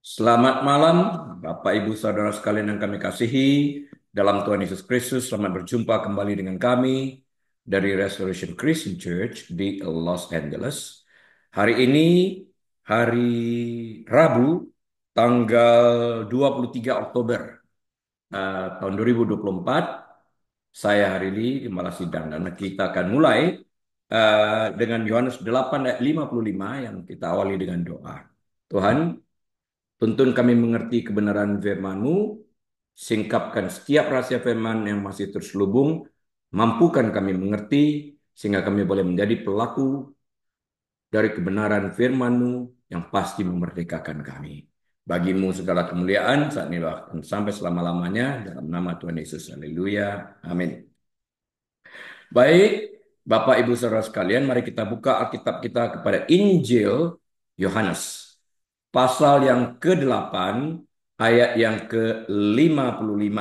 Selamat malam, Bapak Ibu Saudara sekalian yang kami kasihi. Dalam Tuhan Yesus Kristus, selamat berjumpa kembali dengan kami dari Restoration Christian Church di Los Angeles. Hari ini, hari Rabu, tanggal 23 Oktober tahun 2024. Saya hari ini Gembala Sidang dan kita akan mulai dengan Yohanes 8 ayat 55 yang kita awali dengan doa. Tuhan, tuntun kami mengerti kebenaran firman-Mu, singkapkan setiap rahasia firman yang masih terselubung, mampukan kami mengerti, sehingga kami boleh menjadi pelaku dari kebenaran firman-Mu yang pasti memerdekakan kami. Bagimu segala kemuliaan saat ini dan sampai selama-lamanya dalam nama Tuhan Yesus. Haleluya. Amin. Baik, Bapak Ibu Saudara sekalian, mari kita buka Alkitab kita kepada Injil Yohanes. Pasal yang ke-8 ayat yang ke-55.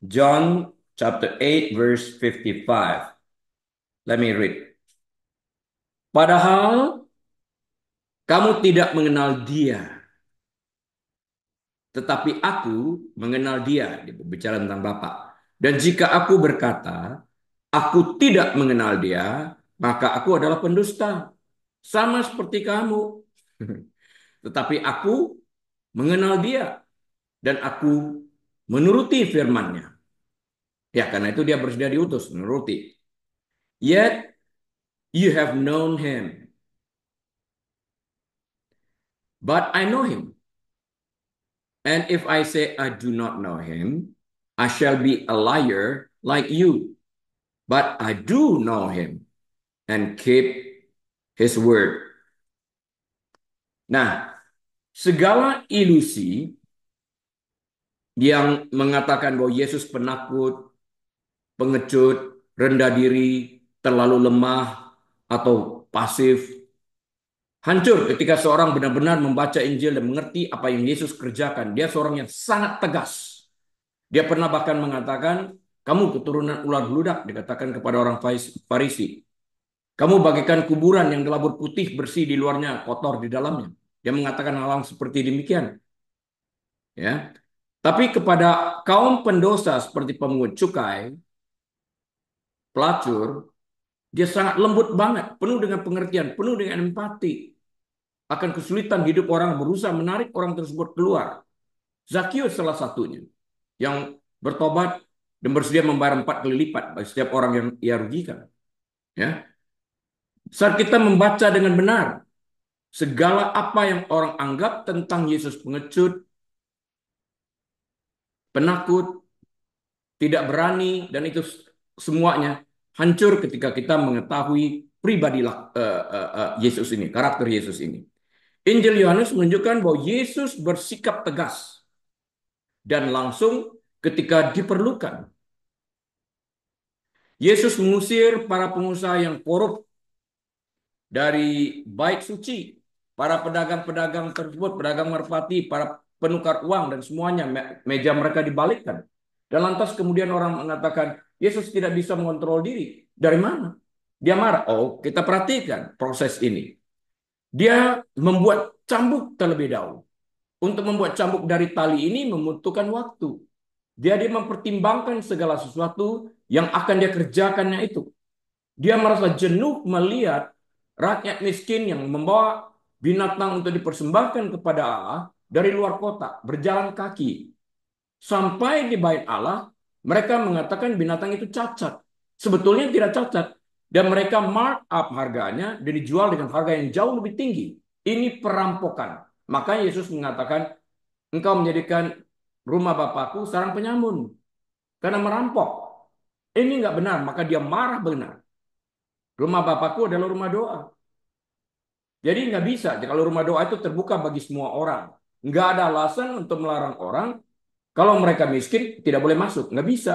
John chapter 8 verse 55. Let me read. Padahal kamu tidak mengenal dia, tetapi aku mengenal dia. Dia berbicara tentang Bapa. Dan jika aku berkata, aku tidak mengenal dia, maka aku adalah pendusta. Sama seperti kamu. Tetapi aku mengenal dia dan aku menuruti firman-Nya. Ya, karena itu dia bersedia diutus, menuruti. Yet you have known him, but I know him. And if I say I do not know him, I shall be a liar like you. But I do know him and keep his word. Nah, segala ilusi yang mengatakan bahwa Yesus penakut, pengecut, rendah diri, terlalu lemah, atau pasif, hancur ketika seorang benar-benar membaca Injil dan mengerti apa yang Yesus kerjakan. Dia seorang yang sangat tegas. Dia pernah bahkan mengatakan, kamu keturunan ular bludak, dikatakan kepada orang Farisi. Kamu bagaikan kuburan yang gelabur putih bersih di luarnya, kotor di dalamnya. Dia mengatakan hal-hal seperti demikian. Ya, tapi kepada kaum pendosa seperti pemungut cukai, pelacur, dia sangat lembut banget, penuh dengan pengertian, penuh dengan empati akan kesulitan hidup orang, berusaha menarik orang tersebut keluar. Zakius salah satunya yang bertobat dan bersedia membayar 4 kali lipat bagi setiap orang yang ia rugikan. Ya, saat kita membaca dengan benar segala apa yang orang anggap tentang Yesus pengecut, penakut, tidak berani, dan itu semuanya hancur ketika kita mengetahui pribadi Yesus ini, karakter Yesus ini. Injil Yohanes menunjukkan bahwa Yesus bersikap tegas dan langsung ketika diperlukan. Yesus mengusir para pengusaha yang korup dari bait suci. Para pedagang-pedagang tersebut, pedagang merpati, para penukar uang dan semuanya, meja mereka dibalikkan. Dan lantas kemudian orang mengatakan, Yesus tidak bisa mengontrol diri. Dari mana? Dia marah. Oh, kita perhatikan proses ini. Dia membuat cambuk terlebih dahulu. Untuk membuat cambuk dari tali ini membutuhkan waktu. Dia mempertimbangkan segala sesuatu yang akan dia kerjakannya itu. Dia merasa jenuh melihat rakyat miskin yang membawa binatang untuk dipersembahkan kepada Allah dari luar kota, berjalan kaki. Sampai di bait Allah, mereka mengatakan binatang itu cacat. Sebetulnya tidak cacat. Dan mereka mark up harganya dan dijual dengan harga yang jauh lebih tinggi. Ini perampokan. Makanya Yesus mengatakan, engkau menjadikan rumah Bapakku sarang penyamun. Karena merampok. Ini nggak benar, maka dia marah benar. Rumah Bapakku adalah rumah doa. Jadi nggak bisa, kalau rumah doa itu terbuka bagi semua orang. Nggak ada alasan untuk melarang orang, kalau mereka miskin tidak boleh masuk. Nggak bisa.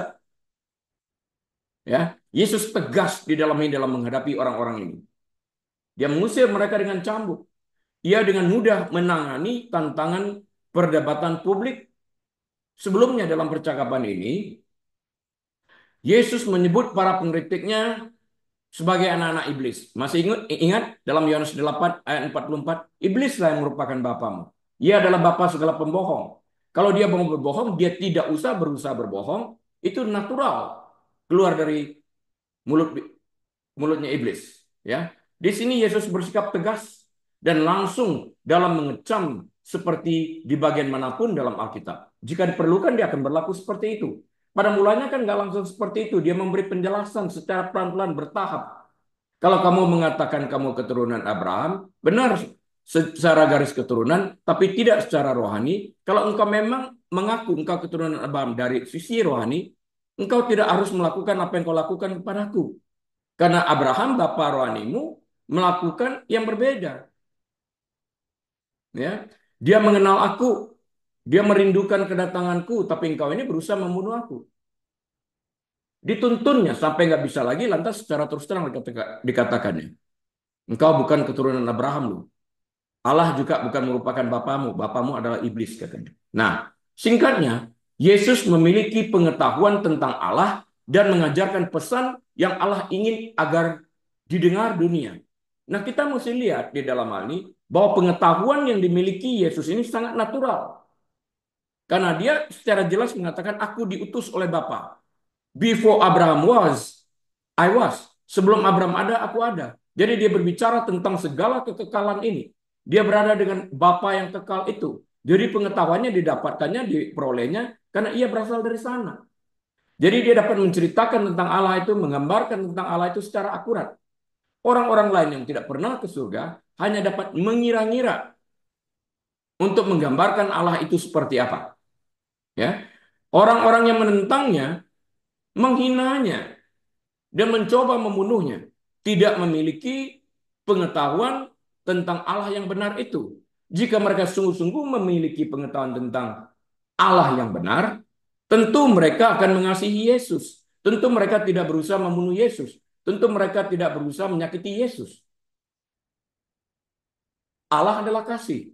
Ya, Yesus tegas dalam menghadapi orang-orang ini. Dia mengusir mereka dengan cambuk. Ia dengan mudah menangani tantangan perdebatan publik. Sebelumnya dalam percakapan ini, Yesus menyebut para pengkritiknya sebagai anak-anak iblis. Masih ingat dalam Yohanes 8 ayat 44? Iblislah yang merupakan bapamu. Ia adalah bapa segala pembohong. Kalau dia mau berbohong, dia tidak usah berusaha berbohong. Itu natural keluar dari mulut mulutnya iblis. Ya, di sini Yesus bersikap tegas dan langsung dalam mengecam seperti di bagian manapun dalam Alkitab. Jika diperlukan dia akan berlaku seperti itu. Pada mulanya kan nggak langsung seperti itu. Dia memberi penjelasan secara pelan-pelan bertahap. Kalau kamu mengatakan kamu keturunan Abraham, benar secara garis keturunan, tapi tidak secara rohani. Kalau engkau memang mengaku engkau keturunan Abraham dari sisi rohani, engkau tidak harus melakukan apa yang kau lakukan kepadaku. Karena Abraham, bapa rohanimu, melakukan yang berbeda. Ya, dia mengenal aku, dia merindukan kedatanganku, tapi engkau ini berusaha membunuh aku. Dituntunnya sampai nggak bisa lagi, lantas secara terus terang dikatakannya. Engkau bukan keturunan Abraham lu. Allah juga bukan merupakan bapamu. Bapamu adalah iblis katanya. Nah, singkatnya, Yesus memiliki pengetahuan tentang Allah dan mengajarkan pesan yang Allah ingin agar didengar dunia. Nah, kita mesti lihat di dalam hal ini bahwa pengetahuan yang dimiliki Yesus ini sangat natural. Karena dia secara jelas mengatakan, aku diutus oleh Bapa. Before Abraham was, I was. Sebelum Abraham ada, aku ada. Jadi dia berbicara tentang segala kekekalan ini. Dia berada dengan Bapa yang kekal itu. Jadi pengetahuannya didapatkannya, diperolehnya karena ia berasal dari sana. Jadi dia dapat menceritakan tentang Allah itu, menggambarkan tentang Allah itu secara akurat. Orang-orang lain yang tidak pernah ke surga hanya dapat mengira-ngira untuk menggambarkan Allah itu seperti apa. Ya, orang-orang yang menentangnya menghinanya dan mencoba membunuhnya, tidak memiliki pengetahuan tentang Allah yang benar itu. Jika mereka sungguh-sungguh memiliki pengetahuan tentang Allah yang benar, tentu mereka akan mengasihi Yesus. Tentu mereka tidak berusaha membunuh Yesus. Tentu mereka tidak berusaha menyakiti Yesus. Allah adalah kasih.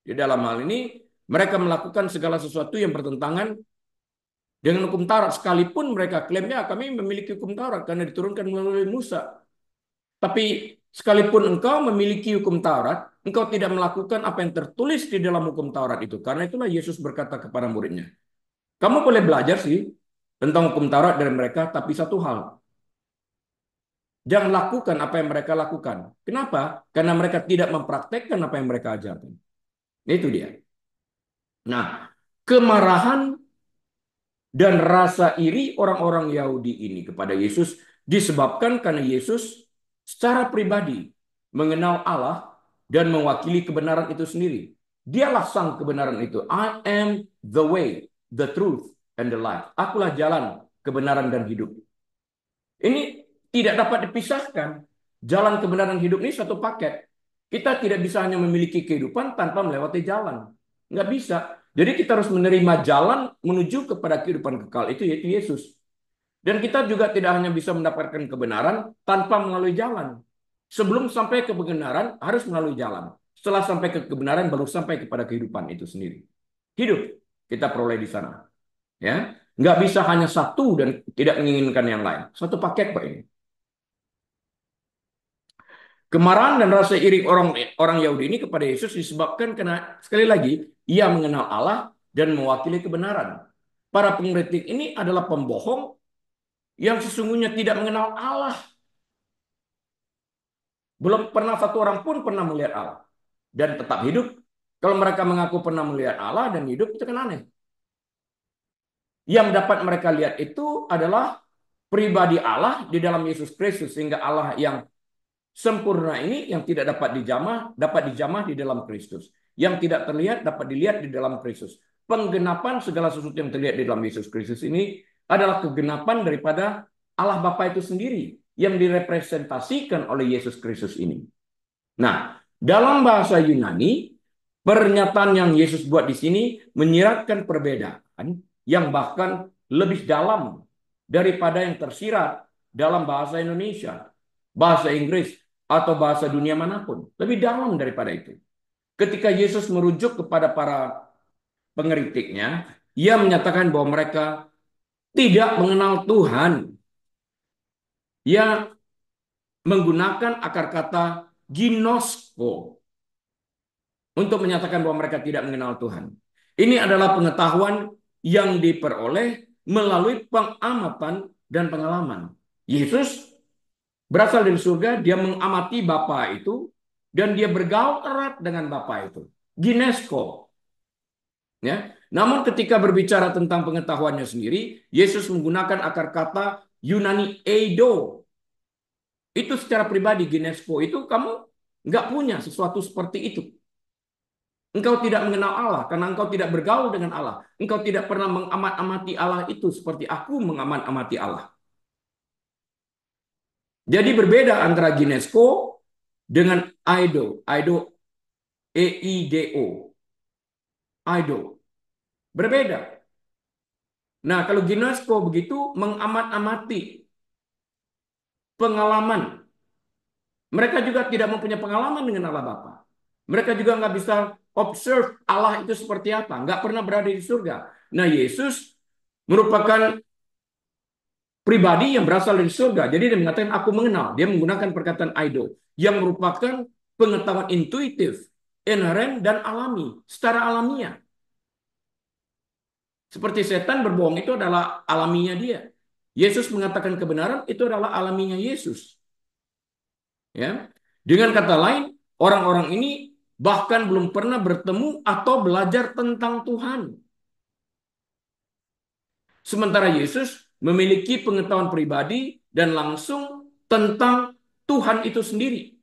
Di dalam hal ini, mereka melakukan segala sesuatu yang bertentangan dengan hukum Taurat. Sekalipun mereka klaimnya kami memiliki hukum Taurat karena diturunkan melalui Musa. Tapi sekalipun engkau memiliki hukum Taurat, engkau tidak melakukan apa yang tertulis di dalam hukum Taurat itu. Karena itulah Yesus berkata kepada muridnya, kamu boleh belajar sih tentang hukum Taurat dari mereka, tapi satu hal, jangan lakukan apa yang mereka lakukan. Kenapa? Karena mereka tidak mempraktekkan apa yang mereka ajarkan. Itu dia. Nah, kemarahan dan rasa iri orang-orang Yahudi ini kepada Yesus disebabkan karena Yesus secara pribadi mengenal Allah dan mewakili kebenaran itu sendiri. Dialah sang kebenaran itu. I am the way, the truth, and the life. Akulah jalan, kebenaran, dan hidup. Ini tidak dapat dipisahkan. Jalan kebenaran hidup ini satu paket. Kita tidak bisa hanya memiliki kehidupan tanpa melewati jalan. Nggak bisa. Jadi kita harus menerima jalan menuju kepada kehidupan kekal itu yaitu Yesus. Dan kita juga tidak hanya bisa mendapatkan kebenaran tanpa melalui jalan. Sebelum sampai ke kebenaran harus melalui jalan. Setelah sampai ke kebenaran baru sampai kepada kehidupan itu sendiri. Hidup kita peroleh di sana. Ya, nggak bisa hanya satu dan tidak menginginkan yang lain. Satu paket Pak ini. Kemarahan dan rasa iri orang Yahudi ini kepada Yesus disebabkan karena sekali lagi ia mengenal Allah dan mewakili kebenaran. Para pengkritik ini adalah pembohong yang sesungguhnya tidak mengenal Allah. Belum pernah satu orang pun pernah melihat Allah dan tetap hidup. Kalau mereka mengaku pernah melihat Allah dan hidup itu kan aneh. Yang dapat mereka lihat itu adalah pribadi Allah di dalam Yesus Kristus sehingga Allah yang sempurna ini yang tidak dapat dijamah di dalam Kristus. Yang tidak terlihat dapat dilihat di dalam Kristus. Penggenapan segala sesuatu yang terlihat di dalam Yesus Kristus ini adalah kegenapan daripada Allah Bapa itu sendiri yang direpresentasikan oleh Yesus Kristus ini. Nah, dalam bahasa Yunani, pernyataan yang Yesus buat di sini menyiratkan perbedaan yang bahkan lebih dalam daripada yang tersirat dalam bahasa Indonesia, bahasa Inggris, atau bahasa dunia manapun. Lebih dalam daripada itu. Ketika Yesus merujuk kepada para pengeritiknya, ia menyatakan bahwa mereka tidak mengenal Tuhan. Ia menggunakan akar kata ginosko. untuk menyatakan bahwa mereka tidak mengenal Tuhan. Ini adalah pengetahuan yang diperoleh melalui pengamatan dan pengalaman. Yesus berasal dari surga, dia mengamati Bapa itu, dan dia bergaul erat dengan Bapa itu. Ginesko. Ya. Namun ketika berbicara tentang pengetahuannya sendiri, Yesus menggunakan akar kata Yunani eido. Itu secara pribadi, Ginesko itu kamu nggak punya sesuatu seperti itu. Engkau tidak mengenal Allah karena engkau tidak bergaul dengan Allah. Engkau tidak pernah mengamat-amati Allah itu seperti aku mengamat-amati Allah. Jadi berbeda antara Ginesko dengan Aido. Aido, EIDO. Aido. Berbeda. Nah, kalau Ginesko begitu mengamat-amati pengalaman. Mereka juga tidak mempunyai pengalaman dengan Allah Bapa. Mereka juga nggak bisa observe Allah itu seperti apa. Nggak pernah berada di surga. Nah, Yesus merupakan pribadi yang berasal dari surga. Jadi dia mengatakan aku mengenal. Dia menggunakan perkataan aido yang merupakan pengetahuan intuitif, inheren dan alami, secara alamiah. Seperti setan berbohong itu adalah alaminya dia. Yesus mengatakan kebenaran itu adalah alaminya Yesus. Ya. Dengan kata lain, orang-orang ini bahkan belum pernah bertemu atau belajar tentang Tuhan. Sementara Yesus memiliki pengetahuan pribadi dan langsung tentang Tuhan itu sendiri.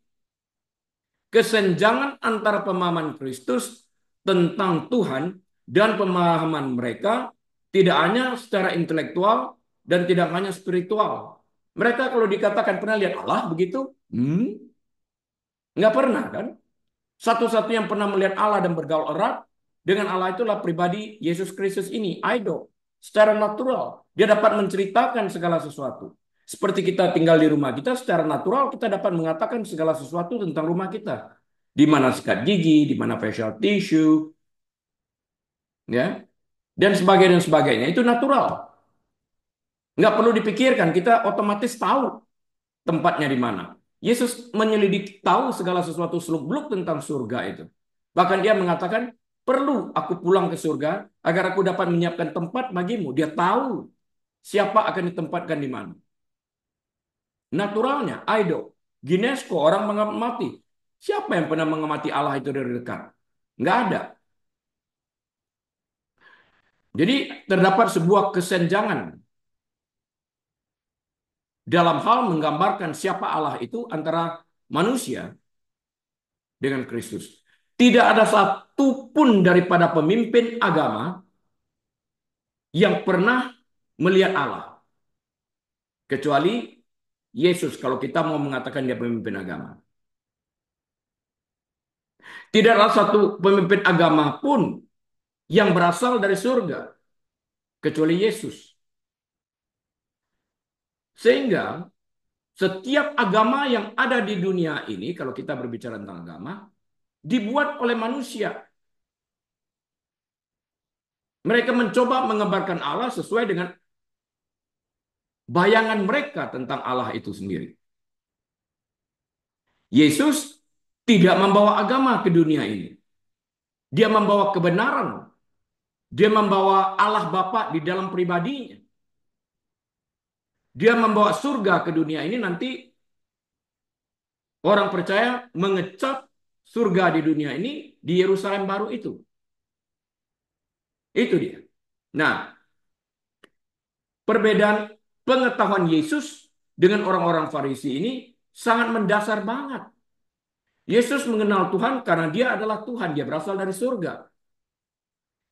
Kesenjangan antara pemahaman Kristus tentang Tuhan dan pemahaman mereka tidak hanya secara intelektual dan tidak hanya spiritual. Mereka kalau dikatakan pernah lihat Allah begitu, nggak pernah kan? Satu-satu yang pernah melihat Allah dan bergaul erat dengan Allah itulah pribadi Yesus Kristus ini, idol. Secara natural, dia dapat menceritakan segala sesuatu. Seperti kita tinggal di rumah kita, secara natural kita dapat mengatakan segala sesuatu tentang rumah kita. Di mana sikat gigi, di mana facial tissue, ya, dan sebagainya dan sebagainya. Itu natural. Nggak perlu dipikirkan, kita otomatis tahu tempatnya di mana. Yesus menyelidiki tahu segala sesuatu seluk-beluk tentang surga itu. Bahkan dia mengatakan, perlu aku pulang ke surga agar aku dapat menyiapkan tempat bagimu. Dia tahu siapa akan ditempatkan di mana. Naturalnya, Aido, Ginesko, orang mengamati. Siapa yang pernah mengamati Allah itu dari dekat? Nggak ada. Jadi terdapat sebuah kesenjangan dalam hal menggambarkan siapa Allah itu antara manusia dengan Kristus. Tidak ada satupun daripada pemimpin agama yang pernah melihat Allah. Kecuali Yesus kalau kita mau mengatakan dia pemimpin agama. Tidak ada satu pemimpin agama pun yang berasal dari surga. Kecuali Yesus. Sehingga setiap agama yang ada di dunia ini, kalau kita berbicara tentang agama, dibuat oleh manusia. Mereka mencoba mengembarkan Allah sesuai dengan bayangan mereka tentang Allah itu sendiri. Yesus tidak membawa agama ke dunia ini. Dia membawa kebenaran. Dia membawa Allah Bapa di dalam pribadinya. Dia membawa surga ke dunia ini, nanti orang percaya mengecap surga di dunia ini di Yerusalem baru itu. Itu dia. Nah, perbedaan pengetahuan Yesus dengan orang-orang Farisi ini sangat mendasar banget. Yesus mengenal Tuhan karena dia adalah Tuhan. Dia berasal dari surga.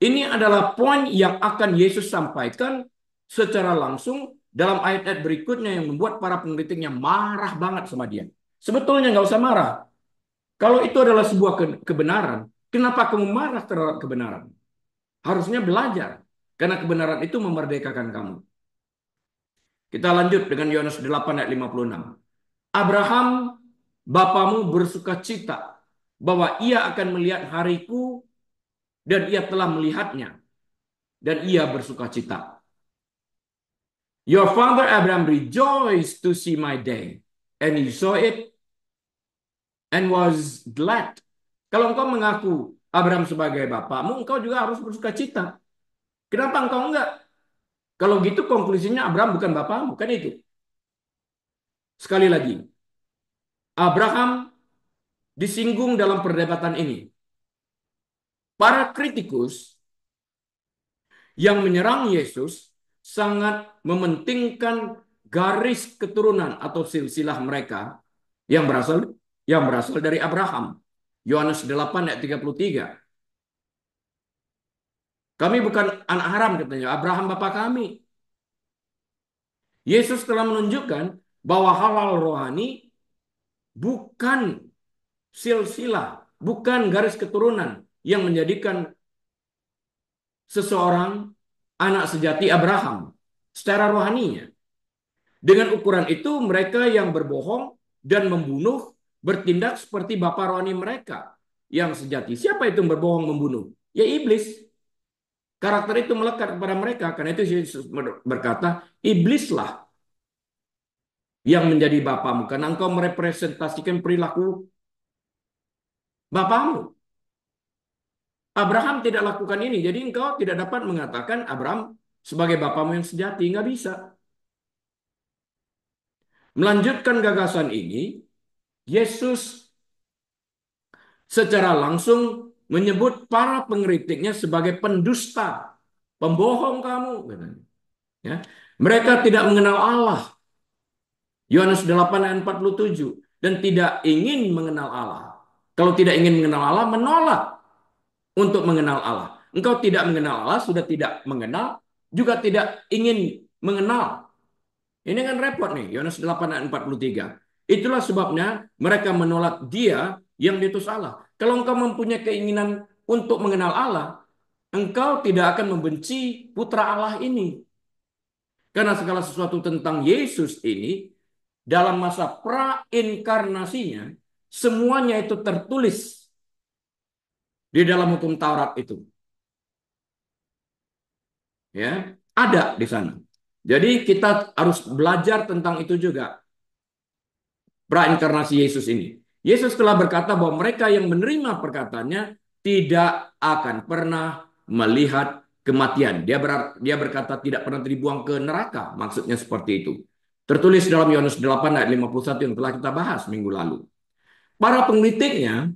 Ini adalah poin yang akan Yesus sampaikan secara langsung dalam ayat-ayat berikutnya yang membuat para pengkritiknya marah banget sama dia. Sebetulnya nggak usah marah. Kalau itu adalah sebuah kebenaran, kenapa kamu marah terhadap kebenaran? Harusnya belajar. Karena kebenaran itu memerdekakan kamu. Kita lanjut dengan Yohanes 8 ayat 56. Abraham, bapamu bersuka cita bahwa ia akan melihat hariku dan ia telah melihatnya. Dan ia bersuka cita. Your father Abraham rejoiced to see my day. And he saw it and was glad. Kalau engkau mengaku Abraham sebagai bapakmu, engkau juga harus bersuka cita. Kenapa engkau enggak? Kalau gitu konklusinya Abraham bukan bapakmu, kan itu. Sekali lagi, Abraham disinggung dalam perdebatan ini. Para kritikus yang menyerang Yesus sangat mementingkan garis keturunan atau silsilah mereka yang berasal dari Abraham. Yohanes 8 ayat 33. Kami bukan anak haram katanya, Abraham bapak kami. Yesus telah menunjukkan bahwa halal rohani bukan silsilah, bukan garis keturunan yang menjadikan seseorang anak sejati Abraham secara rohaninya. Dengan ukuran itu mereka yang berbohong dan membunuh bertindak seperti bapak rohani mereka yang sejati. Siapa itu yang berbohong membunuh? Ya iblis. Karakter itu melekat kepada mereka. Karena itu Yesus berkata, iblislah yang menjadi bapamu. Karena engkau merepresentasikan perilaku bapamu. Abraham tidak lakukan ini. Jadi engkau tidak dapat mengatakan Abraham sebagai bapamu yang sejati. Nggak bisa. Melanjutkan gagasan ini, Yesus secara langsung menyebut para pengkritiknya sebagai pendusta. Pembohong kamu. Ya. Mereka tidak mengenal Allah. Yohanes 8 ayat 47. Dan tidak ingin mengenal Allah. Kalau tidak ingin mengenal Allah, menolak untuk mengenal Allah. Engkau tidak mengenal Allah, sudah tidak mengenal, juga tidak ingin mengenal. Ini kan repot nih, Yohanes 8 ayat 43. Itulah sebabnya mereka menolak dia yang diutus Allah. Kalau engkau mempunyai keinginan untuk mengenal Allah, engkau tidak akan membenci putra Allah ini. Karena segala sesuatu tentang Yesus ini, dalam masa prainkarnasinya, semuanya itu tertulis di dalam hukum Taurat itu. Ya, ada di sana. Jadi kita harus belajar tentang itu juga. Prainkarnasi Yesus ini. Yesus telah berkata bahwa mereka yang menerima perkataannya tidak akan pernah melihat kematian. Dia berkata tidak pernah dibuang ke neraka. Maksudnya seperti itu. Tertulis dalam Yohanes 8 ayat 51 yang telah kita bahas minggu lalu. Para pengkritiknya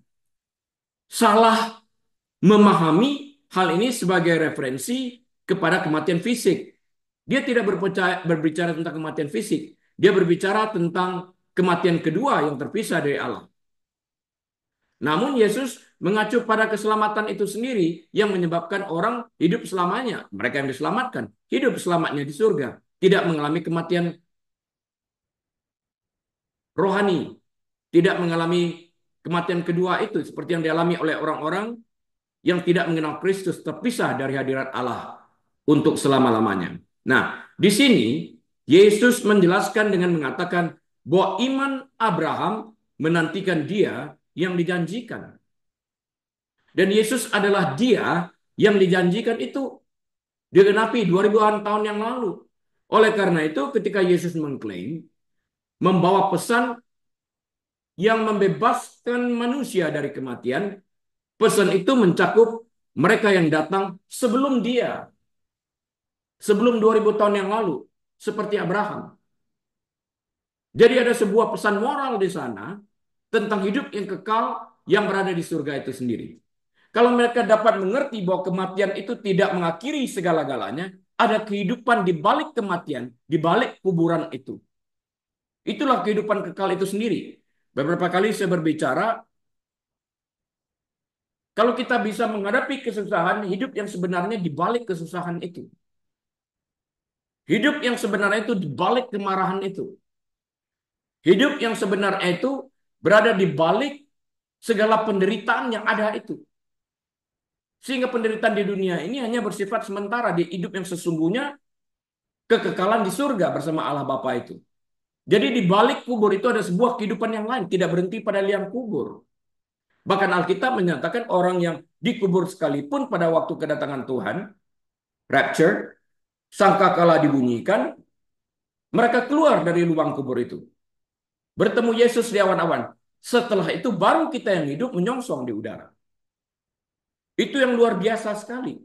salah memahami hal ini sebagai referensi kepada kematian fisik. Dia tidak berbicara tentang kematian fisik. Dia berbicara tentang kematian kedua yang terpisah dari Allah. Namun Yesus mengacu pada keselamatan itu sendiri yang menyebabkan orang hidup selamanya. Mereka yang diselamatkan hidup selamatnya di surga. Tidak mengalami kematian rohani. Tidak mengalami kematian kedua itu seperti yang dialami oleh orang-orang yang tidak mengenal Kristus terpisah dari hadirat Allah untuk selama-lamanya. Nah, di sini Yesus menjelaskan dengan mengatakan bahwa iman Abraham menantikan dia yang dijanjikan. Dan Yesus adalah dia yang dijanjikan itu digenapi 2000-an tahun yang lalu. Oleh karena itu ketika Yesus mengklaim membawa pesan yang membebaskan manusia dari kematian, pesan itu mencakup mereka yang datang sebelum dia. Sebelum 2000 tahun yang lalu. Seperti Abraham. Jadi ada sebuah pesan moral di sana tentang hidup yang kekal yang berada di surga itu sendiri. Kalau mereka dapat mengerti bahwa kematian itu tidak mengakhiri segala-galanya, ada kehidupan di balik kematian, di balik kuburan itu. Itulah kehidupan kekal itu sendiri. Beberapa kali saya berbicara, kalau kita bisa menghadapi kesusahan, hidup yang sebenarnya di balik kesusahan itu. Hidup yang sebenarnya itu di balik kemarahan itu. Hidup yang sebenarnya itu berada di balik segala penderitaan yang ada itu. Sehingga penderitaan di dunia ini hanya bersifat sementara. Di hidup yang sesungguhnya, kekekalan di surga bersama Allah Bapa itu. Jadi di balik kubur itu ada sebuah kehidupan yang lain. Tidak berhenti pada liang kubur. Bahkan Alkitab menyatakan orang yang dikubur sekalipun pada waktu kedatangan Tuhan, rapture, sangkakala dibunyikan, mereka keluar dari lubang kubur itu. Bertemu Yesus di awan-awan. Setelah itu baru kita yang hidup menyongsong di udara. Itu yang luar biasa sekali.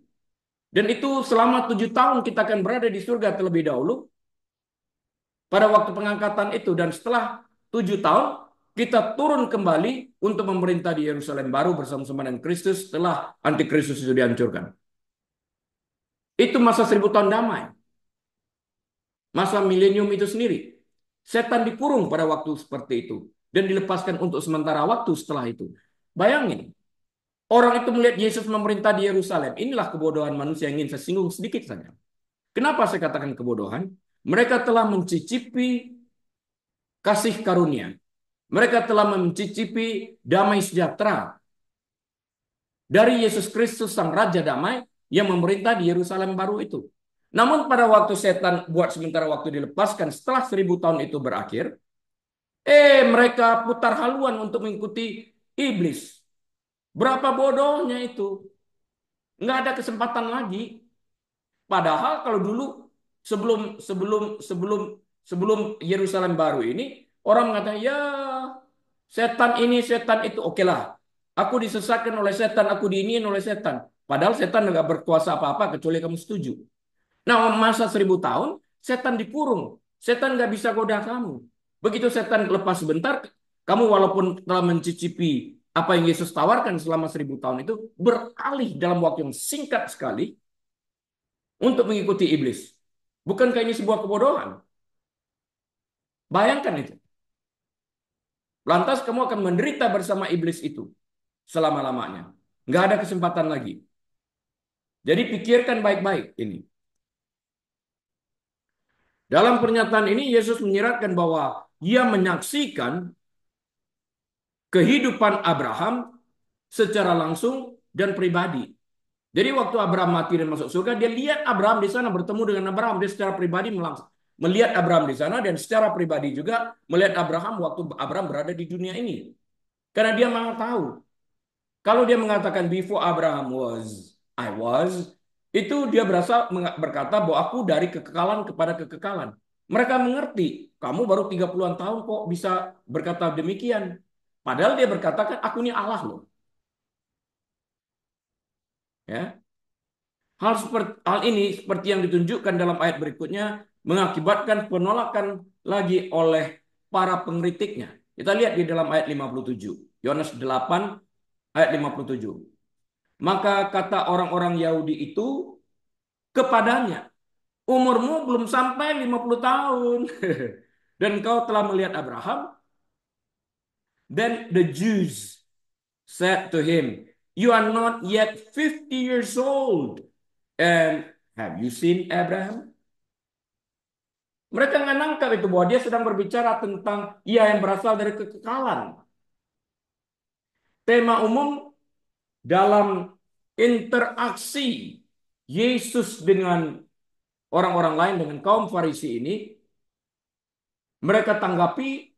Dan itu selama 7 tahun kita akan berada di surga terlebih dahulu pada waktu pengangkatan itu. Dan setelah 7 tahun kita turun kembali untuk memerintah di Yerusalem baru bersama-sama dengan Kristus setelah antikristus itu dihancurkan. Itu masa 1000 tahun damai. Masa milenium itu sendiri. Setan dikurung pada waktu seperti itu. Dan dilepaskan untuk sementara waktu setelah itu. Bayangin, orang itu melihat Yesus memerintah di Yerusalem. Inilah kebodohan manusia yang ingin saya singgung sedikit saja. Kenapa saya katakan kebodohan? Mereka telah mencicipi kasih karunia. Mereka telah mencicipi damai sejahtera dari Yesus Kristus Sang Raja Damai yang memerintah di Yerusalem baru itu. Namun pada waktu setan buat sementara waktu dilepaskan setelah 1000 tahun itu berakhir, mereka putar haluan untuk mengikuti iblis. Berapa bodohnya itu. Nggak ada kesempatan lagi. Padahal kalau dulu sebelum sebelum sebelum sebelum Yerusalem baru ini orang mengatakan ya setan ini setan itu oke lah. Aku disesatkan oleh setan, aku diiniin oleh setan. Padahal setan nggak berkuasa apa-apa kecuali kamu setuju. Nah masa 1000 tahun setan dikurung, setan nggak bisa goda kamu. Begitu setan lepas sebentar, kamu walaupun telah mencicipi apa yang Yesus tawarkan selama 1000 tahun itu beralih dalam waktu yang singkat sekali untuk mengikuti iblis. Bukankah ini sebuah kebodohan? Bayangkan itu. Lantas kamu akan menderita bersama iblis itu selama-lamanya. Nggak ada kesempatan lagi. Jadi pikirkan baik-baik ini. Dalam pernyataan ini Yesus menyiratkan bahwa ia menyaksikan kehidupan Abraham secara langsung dan pribadi. Jadi waktu Abraham mati dan masuk surga, dia lihat Abraham di sana, bertemu dengan Abraham. Dia secara pribadi melihat Abraham di sana dan secara pribadi juga melihat Abraham waktu Abraham berada di dunia ini. Karena dia mau tahu. Kalau dia mengatakan before Abraham was, I was, itu dia berkata bahwa aku dari kekekalan kepada kekekalan. Mereka mengerti, kamu baru 30-an tahun kok bisa berkata demikian. Padahal dia berkatakan, aku ini Allah loh. Ya, hal ini seperti yang ditunjukkan dalam ayat berikutnya mengakibatkan penolakan lagi oleh para pengkritiknya. Kita lihat di dalam ayat 57. Yohanes 8 ayat 57. Maka kata orang-orang Yahudi itu kepadanya, umurmu belum sampai 50 tahun. Dan kau telah melihat Abraham. Then the Jews said to him, you are not yet 50 years old. And have you seen Abraham? Mereka nggak nangkap itu bahwa dia sedang berbicara tentang ia yang berasal dari kekekalan. Tema umum dalam interaksi Yesus dengan orang-orang lain, dengan kaum Farisi ini, mereka tanggapi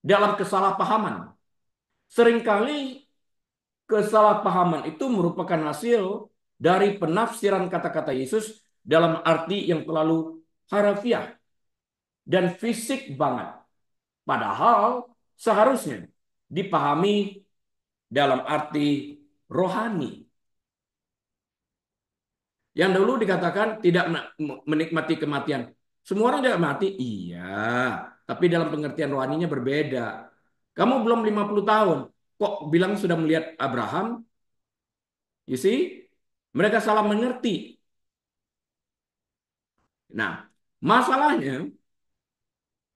dalam kesalahpahaman. Seringkali kesalahpahaman itu merupakan hasil dari penafsiran kata-kata Yesus dalam arti yang terlalu harafiah dan fisik banget. Padahal seharusnya dipahami dalam arti rohani. Yang dulu dikatakan tidak menikmati kematian. Semua orang tidak mati? Iya. Tapi dalam pengertian rohaninya berbeda. Kamu belum 50 tahun. Kok bilang sudah melihat Abraham? You see? Mereka salah mengerti. Nah, masalahnya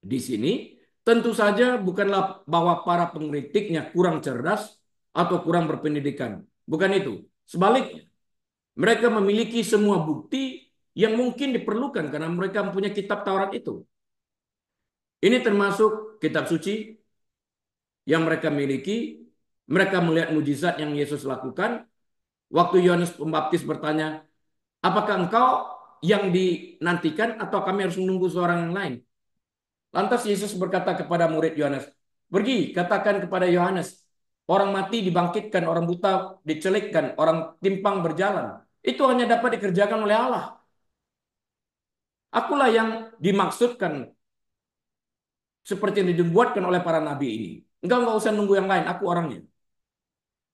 di sini tentu saja bukanlah bahwa para pengkritiknya kurang cerdas atau kurang berpendidikan. Bukan itu. Sebaliknya, mereka memiliki semua bukti yang mungkin diperlukan karena mereka mempunyai kitab Taurat itu. Ini termasuk kitab suci yang mereka miliki. Mereka melihat mujizat yang Yesus lakukan. Waktu Yohanes Pembaptis bertanya, apakah engkau yang dinantikan atau kami harus menunggu seorang yang lain? Lantas Yesus berkata kepada murid Yohanes, pergi katakan kepada Yohanes, orang mati dibangkitkan, orang buta dicelikkan, orang timpang berjalan. Itu hanya dapat dikerjakan oleh Allah. Akulah yang dimaksudkan seperti yang dibuatkan oleh para nabi ini. Engkau nggak usah nunggu yang lain, aku orangnya.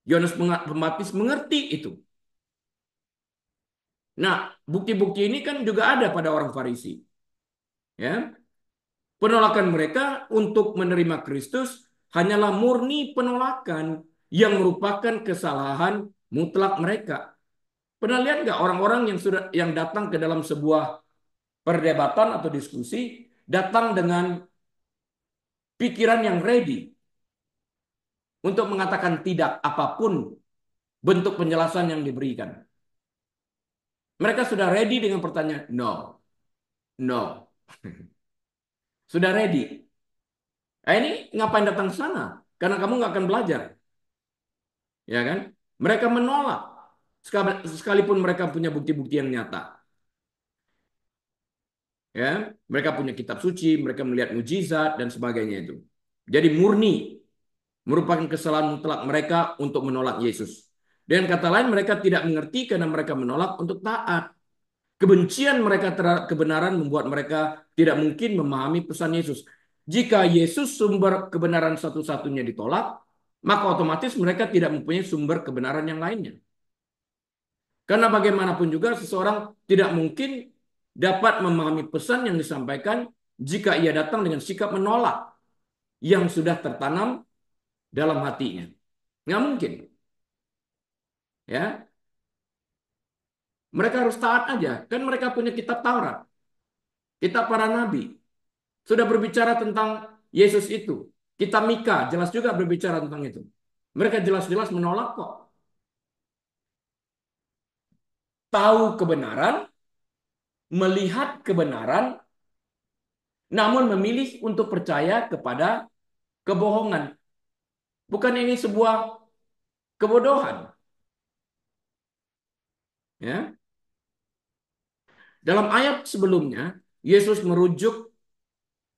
Yohanes Pembaptis mengerti itu. Nah, bukti-bukti ini kan juga ada pada orang Farisi. Ya, penolakan mereka untuk menerima Kristus hanyalah murni penolakan yang merupakan kesalahan mutlak mereka. Pernah lihat nggak orang-orang yang datang ke dalam sebuah perdebatan atau diskusi datang dengan pikiran yang ready untuk mengatakan tidak apapun bentuk penjelasan yang diberikan. Mereka sudah ready dengan pertanyaan no, no. Sudah ready. Nah, ini ngapain datang ke sana? Karena kamu nggak akan belajar. Ya kan? Mereka menolak. Sekalipun mereka punya bukti-bukti yang nyata. Ya, mereka punya kitab suci, mereka melihat mujizat dan sebagainya itu. Jadi murni merupakan kesalahan mutlak mereka untuk menolak Yesus. Dengan kata lain, mereka tidak mengerti karena mereka menolak untuk taat. Kebencian mereka terhadap kebenaran membuat mereka tidak mungkin memahami pesan Yesus. Jika Yesus sumber kebenaran satu-satunya ditolak, maka otomatis mereka tidak mempunyai sumber kebenaran yang lainnya. Karena bagaimanapun juga seseorang tidak mungkin dapat memahami pesan yang disampaikan jika ia datang dengan sikap menolak yang sudah tertanam dalam hatinya. Nggak mungkin. Ya, mereka harus taat aja. Kan mereka punya kitab Taurat, kitab para nabi. Sudah berbicara tentang Yesus itu. Kitab Mika jelas juga berbicara tentang itu. Mereka jelas-jelas menolak kok. Tahu kebenaran, melihat kebenaran, namun memilih untuk percaya kepada kebohongan. Bukan ini sebuah kebodohan. Ya. Dalam ayat sebelumnya, Yesus merujuk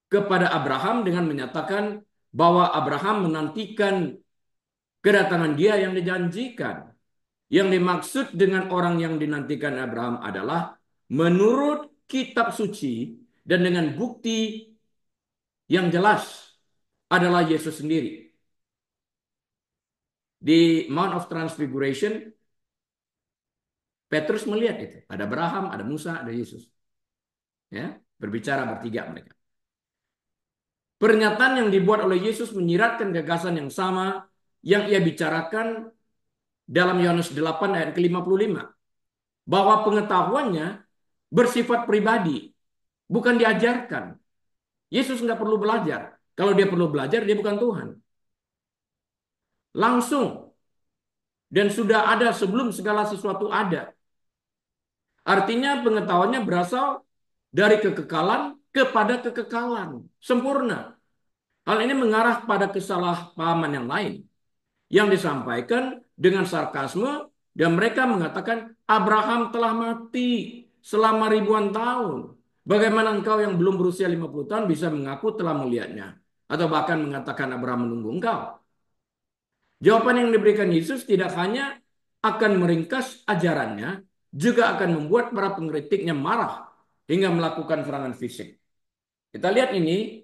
kepada Abraham dengan menyatakan bahwa Abraham menantikan kedatangan dia yang dijanjikan. Yang dimaksud dengan orang yang dinantikan Abraham adalah menurut kitab suci dan dengan bukti yang jelas adalah Yesus sendiri. Di Mount of Transfiguration, Petrus melihat itu. Ada Abraham, ada Musa, ada Yesus. Ya, berbicara bertiga mereka. Pernyataan yang dibuat oleh Yesus menyiratkan gagasan yang sama yang ia bicarakan dalam Yohanes 8 ayat ke-55. Bahwa pengetahuannya bersifat pribadi, bukan diajarkan. Yesus nggak perlu belajar. Kalau dia perlu belajar, dia bukan Tuhan. Langsung. Dan sudah ada sebelum segala sesuatu ada. Artinya pengetahuannya berasal dari kekekalan kepada kekekalan. Sempurna. Hal ini mengarah pada kesalahpahaman yang lain. Yang disampaikan dengan sarkasme dan mereka mengatakan Abraham telah mati selama ribuan tahun. Bagaimana engkau yang belum berusia 50 tahun bisa mengaku telah melihatnya? Atau bahkan mengatakan Abraham menunggu engkau. Jawaban yang diberikan Yesus tidak hanya akan meringkas ajarannya, juga akan membuat para pengkritiknya marah hingga melakukan serangan fisik. Kita lihat ini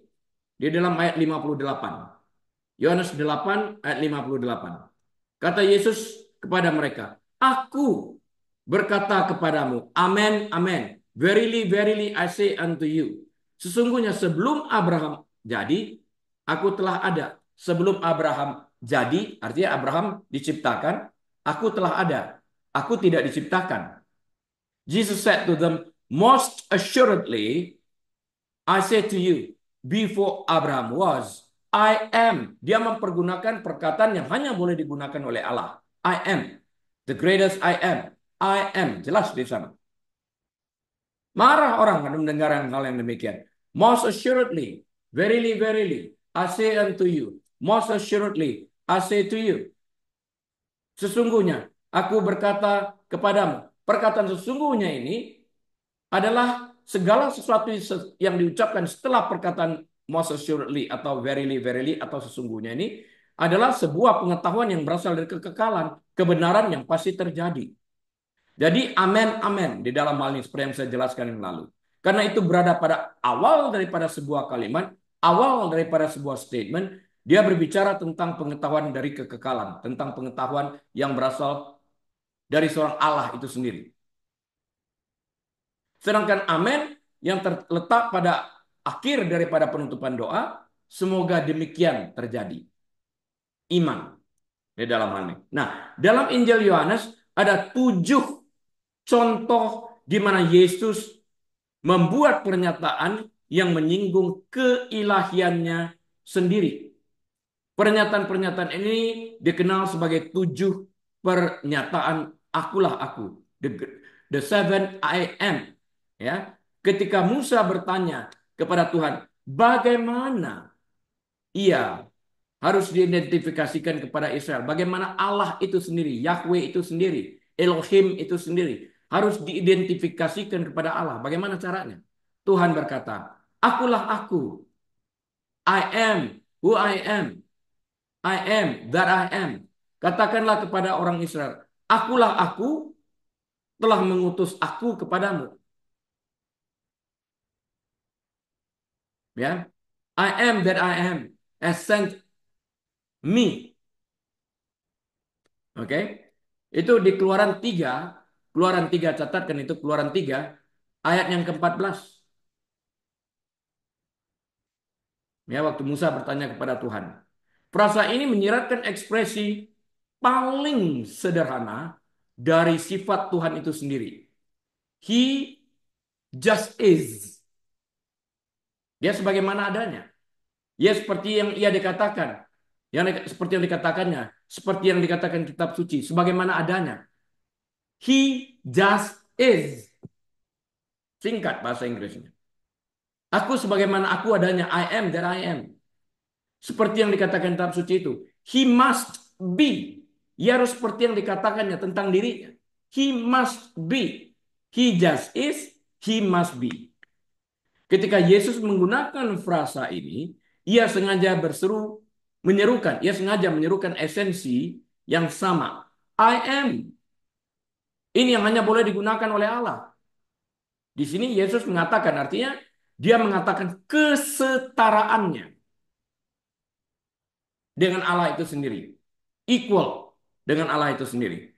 di dalam ayat 58. Yohanes 8 ayat 58. Kata Yesus kepada mereka, Aku berkata kepadamu, amen, amen. Verily, verily, I say unto you. Sesungguhnya sebelum Abraham jadi, aku telah ada. Sebelum Abraham jadi, artinya Abraham diciptakan, aku telah ada. Aku tidak diciptakan. Jesus said to them, most assuredly, I say to you, before Abraham was, I am. Dia mempergunakan perkataan yang hanya boleh digunakan oleh Allah. I am. The greatest I am. I am. Jelas di sana. Marah orang kalau mendengar hal yang demikian. Most assuredly, verily, verily, I say unto you. Most assuredly, I say to you. Sesungguhnya, aku berkata kepadamu. Perkataan sesungguhnya ini adalah segala sesuatu yang diucapkan setelah perkataan most assuredly atau verily, verily atau sesungguhnya ini adalah sebuah pengetahuan yang berasal dari kekekalan, kebenaran yang pasti terjadi. Jadi amen, amen di dalam hal ini seperti yang saya jelaskan yang lalu. Karena itu berada pada awal daripada sebuah kalimat, awal daripada sebuah statement, Dia berbicara tentang pengetahuan dari kekekalan, tentang pengetahuan yang berasal dari seorang Allah itu sendiri. Sedangkan amin yang terletak pada akhir daripada penutupan doa, semoga demikian terjadi. Iman di dalam hal ini. Nah, dalam Injil Yohanes ada 7 contoh di mana Yesus membuat pernyataan yang menyinggung keilahiannya sendiri. Pernyataan-pernyataan ini dikenal sebagai 7 pernyataan akulah aku. The seven I am. Ya, ketika Musa bertanya kepada Tuhan, bagaimana ia harus diidentifikasikan kepada Israel. Bagaimana Allah itu sendiri, Yahweh itu sendiri, Elohim itu sendiri harus diidentifikasikan kepada Allah. Bagaimana caranya? Tuhan berkata, akulah aku. I am who I am. I am that I am. Katakanlah kepada orang Israel, akulah aku telah mengutus aku kepadamu. Ya, I am that I am has sent me. Oke. Itu di Keluaran 3 catatkan itu Keluaran 3 ayat yang ke-14. Ya, waktu Musa bertanya kepada Tuhan. Frasa ini menyiratkan ekspresi paling sederhana dari sifat Tuhan itu sendiri. He just is. Dia sebagaimana adanya. Ya seperti yang ia dikatakan. Seperti yang dikatakannya. Seperti yang dikatakan kitab suci. Sebagaimana adanya. He just is. Singkat bahasa Inggrisnya. Aku sebagaimana aku adanya. I am that I am. Seperti yang dikatakan kitab suci itu. He must be. Ia harus seperti yang dikatakannya tentang dirinya. He must be. He just is. He must be. Ketika Yesus menggunakan frasa ini, ia sengaja ia sengaja menyerukan esensi yang sama. I am. Ini yang hanya boleh digunakan oleh Allah. Di sini Yesus mengatakan, artinya dia mengatakan kesetaraannya dengan Allah itu sendiri. Equal dengan Allah itu sendiri.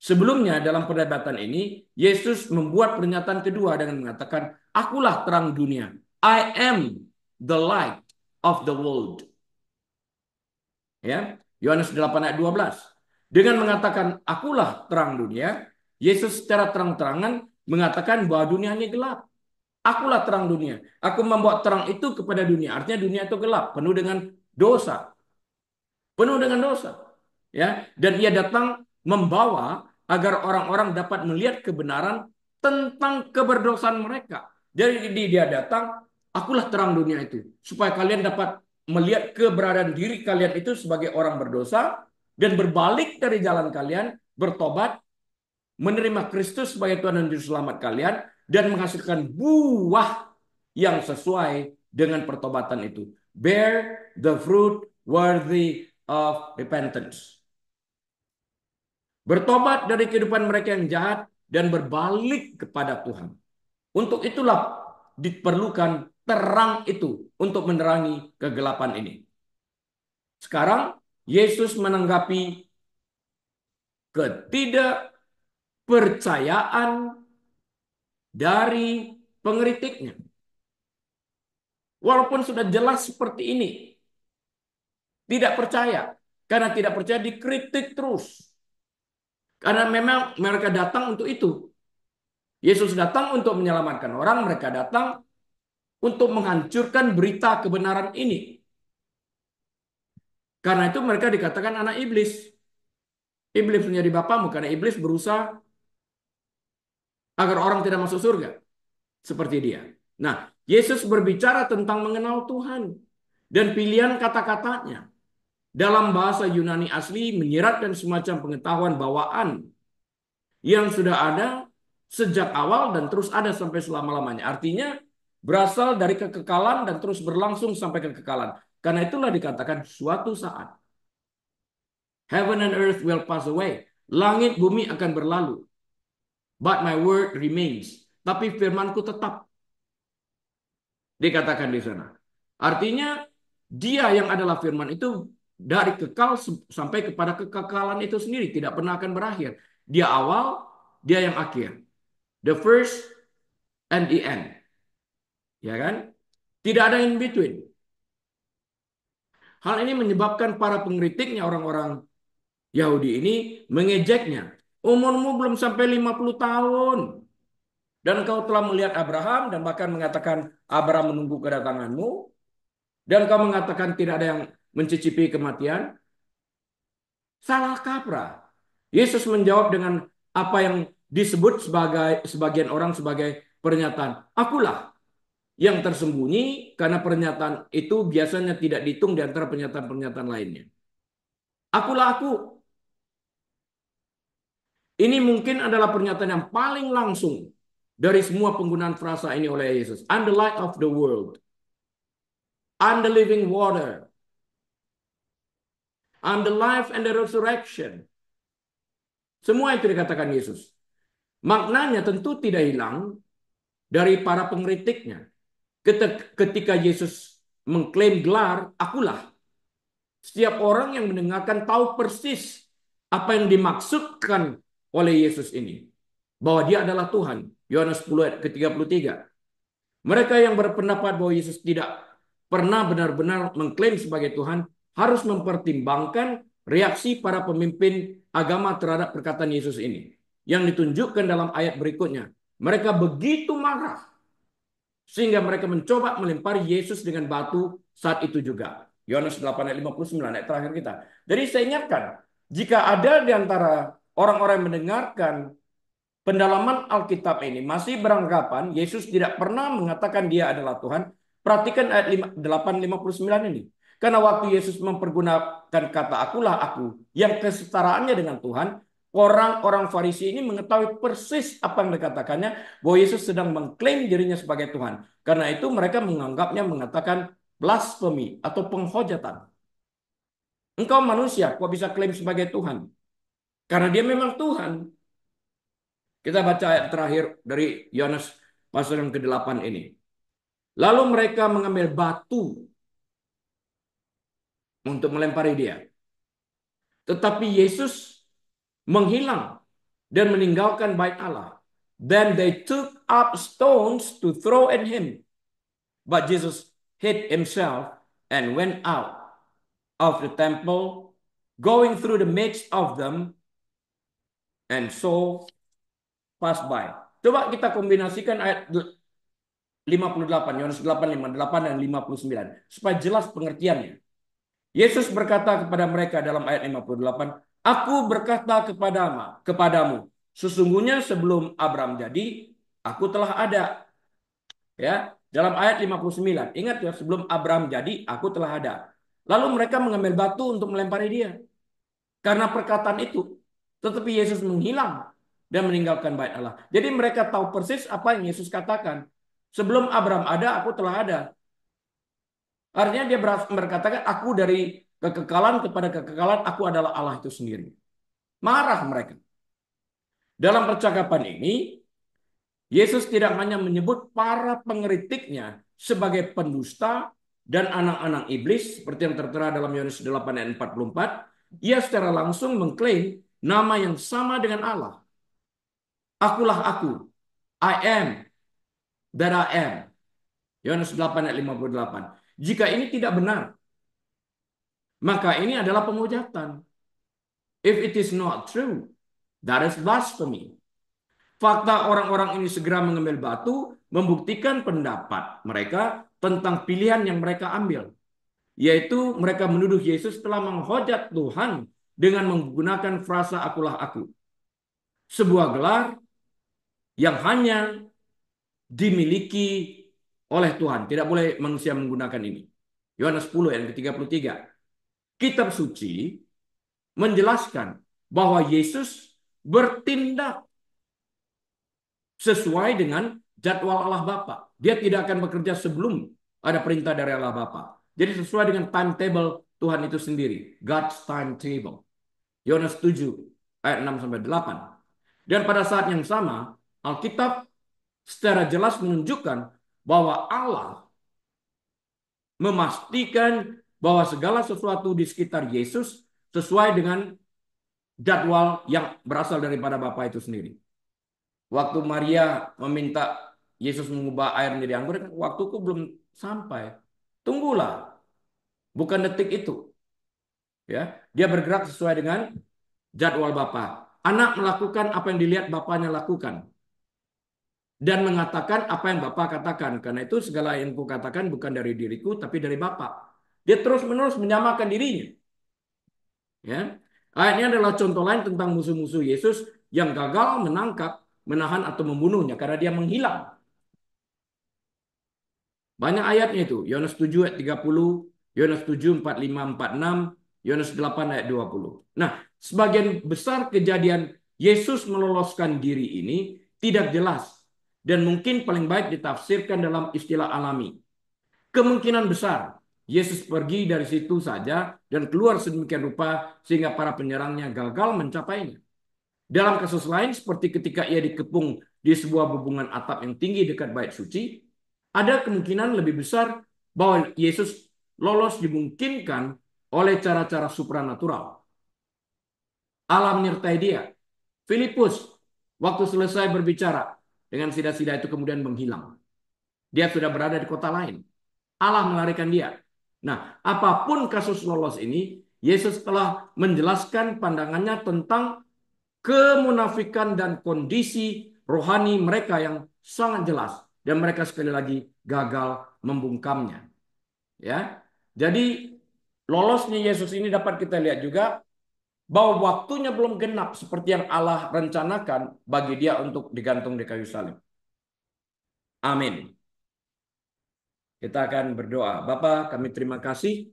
Sebelumnya dalam perdebatan ini, Yesus membuat pernyataan kedua dengan mengatakan, akulah terang dunia. I am the light of the world. Ya, Yohanes 8 ayat 12. Dengan mengatakan akulah terang dunia, Yesus secara terang-terangan mengatakan bahwa dunia ini gelap. Akulah terang dunia. Aku membawa terang itu kepada dunia. Artinya dunia itu gelap, penuh dengan dosa. Penuh dengan dosa. Ya, dan ia datang membawa agar orang-orang dapat melihat kebenaran tentang keberdosaan mereka. Jadi dia datang, akulah terang dunia itu, supaya kalian dapat melihat keberadaan diri kalian itu sebagai orang berdosa dan berbalik dari jalan kalian, bertobat, menerima Kristus sebagai Tuhan dan Juru Selamat kalian dan menghasilkan buah yang sesuai dengan pertobatan itu. Bear the fruit worthy of repentance. Bertobat dari kehidupan mereka yang jahat dan berbalik kepada Tuhan. Untuk itulah diperlukan terang itu untuk menerangi kegelapan ini. Sekarang Yesus menanggapi ketidakpercayaan dari pengkritiknya. Walaupun sudah jelas seperti ini, tidak percaya. Karena tidak percaya dikritik terus. Karena memang mereka datang untuk itu. Yesus datang untuk menyelamatkan orang, mereka datang untuk menghancurkan berita kebenaran ini. Karena itu mereka dikatakan anak iblis. Iblis menjadi bapamu karena iblis berusaha agar orang tidak masuk surga. Seperti dia. Nah, Yesus berbicara tentang mengenal Tuhan. Dan pilihan kata-katanya dalam bahasa Yunani asli menyiratkan semacam pengetahuan bawaan yang sudah ada sejak awal dan terus ada sampai selama-lamanya. Artinya berasal dari kekekalan dan terus berlangsung sampai kekekalan. Karena itulah dikatakan suatu saat heaven and earth will pass away. Langit bumi akan berlalu. But my word remains. Tapi firmanku tetap. Dikatakan di sana. Artinya Dia yang adalah firman itu dari kekal sampai kepada kekekalan itu sendiri. Tidak pernah akan berakhir. Dia awal, dia yang akhir. The first and the end. Ya kan? Tidak ada in between. Hal ini menyebabkan para pengkritiknya orang-orang Yahudi ini mengejeknya. Umurmu belum sampai 50 tahun. Dan kau telah melihat Abraham dan bahkan mengatakan Abraham menunggu kedatanganmu. Dan kau mengatakan tidak ada yang mencicipi kematian. Salah kaprah. Yesus menjawab dengan apa yang disebut sebagai sebagian orang sebagai pernyataan. Akulah yang tersembunyi karena pernyataan itu biasanya tidak dihitung di antara pernyataan-pernyataan lainnya. Akulah aku. Ini mungkin adalah pernyataan yang paling langsung dari semua penggunaan frasa ini oleh Yesus. I'm the light of the world. I'm the living water. I'm the life and the resurrection. Semua itu dikatakan Yesus. Maknanya tentu tidak hilang dari para pengkritiknya. Ketika Yesus mengklaim gelar, akulah. Setiap orang yang mendengarkan tahu persis apa yang dimaksudkan oleh Yesus ini. Bahwa dia adalah Tuhan. Yohanes 10 ayat ke-33. Mereka yang berpendapat bahwa Yesus tidak pernah benar-benar mengklaim sebagai Tuhan harus mempertimbangkan reaksi para pemimpin agama terhadap perkataan Yesus ini. Yang ditunjukkan dalam ayat berikutnya. Mereka begitu marah sehingga mereka mencoba melempari Yesus dengan batu saat itu juga. Yohanes 8 ayat 59 ayat terakhir kita. Jadi saya ingatkan, jika ada di antara orang-orang yang mendengarkan pendalaman Alkitab ini masih beranggapan Yesus tidak pernah mengatakan dia adalah Tuhan, perhatikan ayat 8:59 ini. Karena waktu Yesus mempergunakan kata akulah aku yang kesetaraannya dengan Tuhan, orang-orang Farisi ini mengetahui persis apa yang dikatakannya bahwa Yesus sedang mengklaim dirinya sebagai Tuhan. Karena itu mereka menganggapnya mengatakan blasfemi atau penghujatan. Engkau manusia, kok bisa klaim sebagai Tuhan? Karena dia memang Tuhan. Kita baca ayat terakhir dari Yohanes pasal yang ke-8 ini. Lalu mereka mengambil batu untuk melempari dia. Tetapi Yesus menghilang dan meninggalkan bait Allah. Then they took up stones to throw at him. But Jesus hid himself and went out of the temple, going through the midst of them, and so passed by. Coba kita kombinasikan ayat 58, Yohanes 8, 58 dan 59 supaya jelas pengertiannya. Yesus berkata kepada mereka dalam ayat 58, Aku berkata kepadamu, sesungguhnya sebelum Abraham jadi, aku telah ada. Ya, dalam ayat 59, ingat ya, sebelum Abraham jadi, aku telah ada. Lalu mereka mengambil batu untuk melempari dia. Karena perkataan itu, tetapi Yesus menghilang dan meninggalkan bait Allah. Jadi mereka tahu persis apa yang Yesus katakan. Sebelum Abraham ada, aku telah ada. Artinya dia berkatakan, aku dari kekekalan kepada kekekalan, aku adalah Allah itu sendiri. Marah mereka. Dalam percakapan ini, Yesus tidak hanya menyebut para pengkritiknya sebagai pendusta dan anak-anak iblis, seperti yang tertera dalam Yohanes 8 ayat 44. Ia secara langsung mengklaim nama yang sama dengan Allah. Akulah aku. I am that I am. Yohanes 8 ayat 58. Jika ini tidak benar, maka ini adalah pemujatan. If it is not true, that is blasphemy. Fakta orang-orang ini segera mengambil batu membuktikan pendapat mereka tentang pilihan yang mereka ambil. Yaitu mereka menuduh Yesus telah menghujat Tuhan dengan menggunakan frasa akulah aku. Sebuah gelar yang hanya dimiliki oleh Tuhan. Tidak boleh manusia menggunakan ini. Yohanes 10 ayat ke-33. Kitab suci menjelaskan bahwa Yesus bertindak sesuai dengan jadwal Allah Bapa. Dia tidak akan bekerja sebelum ada perintah dari Allah Bapa. Jadi sesuai dengan timetable Tuhan itu sendiri. God's timetable. Yohanes 7 ayat 6 sampai 8. Dan pada saat yang sama, Alkitab secara jelas menunjukkan bahwa Allah memastikan bahwa segala sesuatu di sekitar Yesus sesuai dengan jadwal yang berasal daripada Bapa itu sendiri. Waktu Maria meminta Yesus mengubah air menjadi anggur, waktuku belum sampai. Tunggulah, bukan detik itu. Ya, dia bergerak sesuai dengan jadwal Bapa. Anak melakukan apa yang dilihat bapaknya lakukan dan mengatakan apa yang Bapa katakan. Karena itu segala yang ku katakan bukan dari diriku tapi dari Bapa. Dia terus-menerus menyamakan dirinya. Ya. Ini adalah contoh lain tentang musuh-musuh Yesus yang gagal menangkap, menahan atau membunuhnya karena dia menghilang. Banyak ayatnya itu. Yohanes 7 ayat 30, Yohanes 7 45 46, Yohanes 8 ayat 20. Nah, sebagian besar kejadian Yesus meloloskan diri ini tidak jelas dan mungkin paling baik ditafsirkan dalam istilah alami. Kemungkinan besar Yesus pergi dari situ saja dan keluar sedemikian rupa sehingga para penyerangnya gagal mencapainya. Dalam kasus lain, seperti ketika ia dikepung di sebuah hubungan atap yang tinggi dekat bait suci, ada kemungkinan lebih besar bahwa Yesus lolos dimungkinkan oleh cara-cara supranatural. Allah menyertai dia. Filipus, waktu selesai berbicara dengan sida-sida itu kemudian menghilang. Dia sudah berada di kota lain. Allah melarikan dia. Nah, apapun kasus lolos ini, Yesus telah menjelaskan pandangannya tentang kemunafikan dan kondisi rohani mereka yang sangat jelas dan mereka sekali lagi gagal membungkamnya. Ya. Jadi lolosnya Yesus ini dapat kita lihat juga bahwa waktunya belum genap seperti yang Allah rencanakan bagi dia untuk digantung di kayu salib. Amin. Kita akan berdoa. Bapa, kami terima kasih.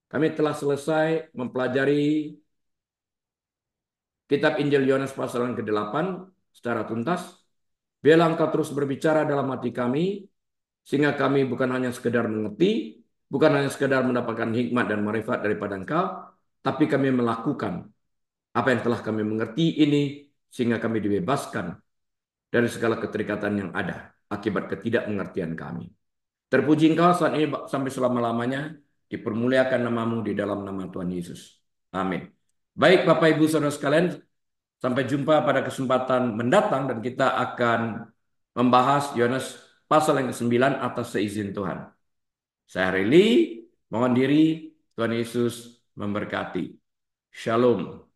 Kami telah selesai mempelajari kitab Injil Yohanes pasal yang ke-8 secara tuntas. Biarlah Engkau terus berbicara dalam hati kami, sehingga kami bukan hanya sekedar mengerti, bukan hanya sekedar mendapatkan hikmat dan marifat daripada Engkau, tapi kami melakukan apa yang telah kami mengerti ini, sehingga kami dibebaskan dari segala keterikatan yang ada akibat ketidakmengertian kami. Terpuji Engkau saat ini sampai selama-lamanya, dipermuliakan namamu di dalam nama Tuhan Yesus. Amin. Baik Bapak Ibu Saudara sekalian, sampai jumpa pada kesempatan mendatang dan kita akan membahas Yohanes pasal yang ke-9 atas seizin Tuhan. Saya Rili, mohon diri, Tuhan Yesus memberkati. Shalom.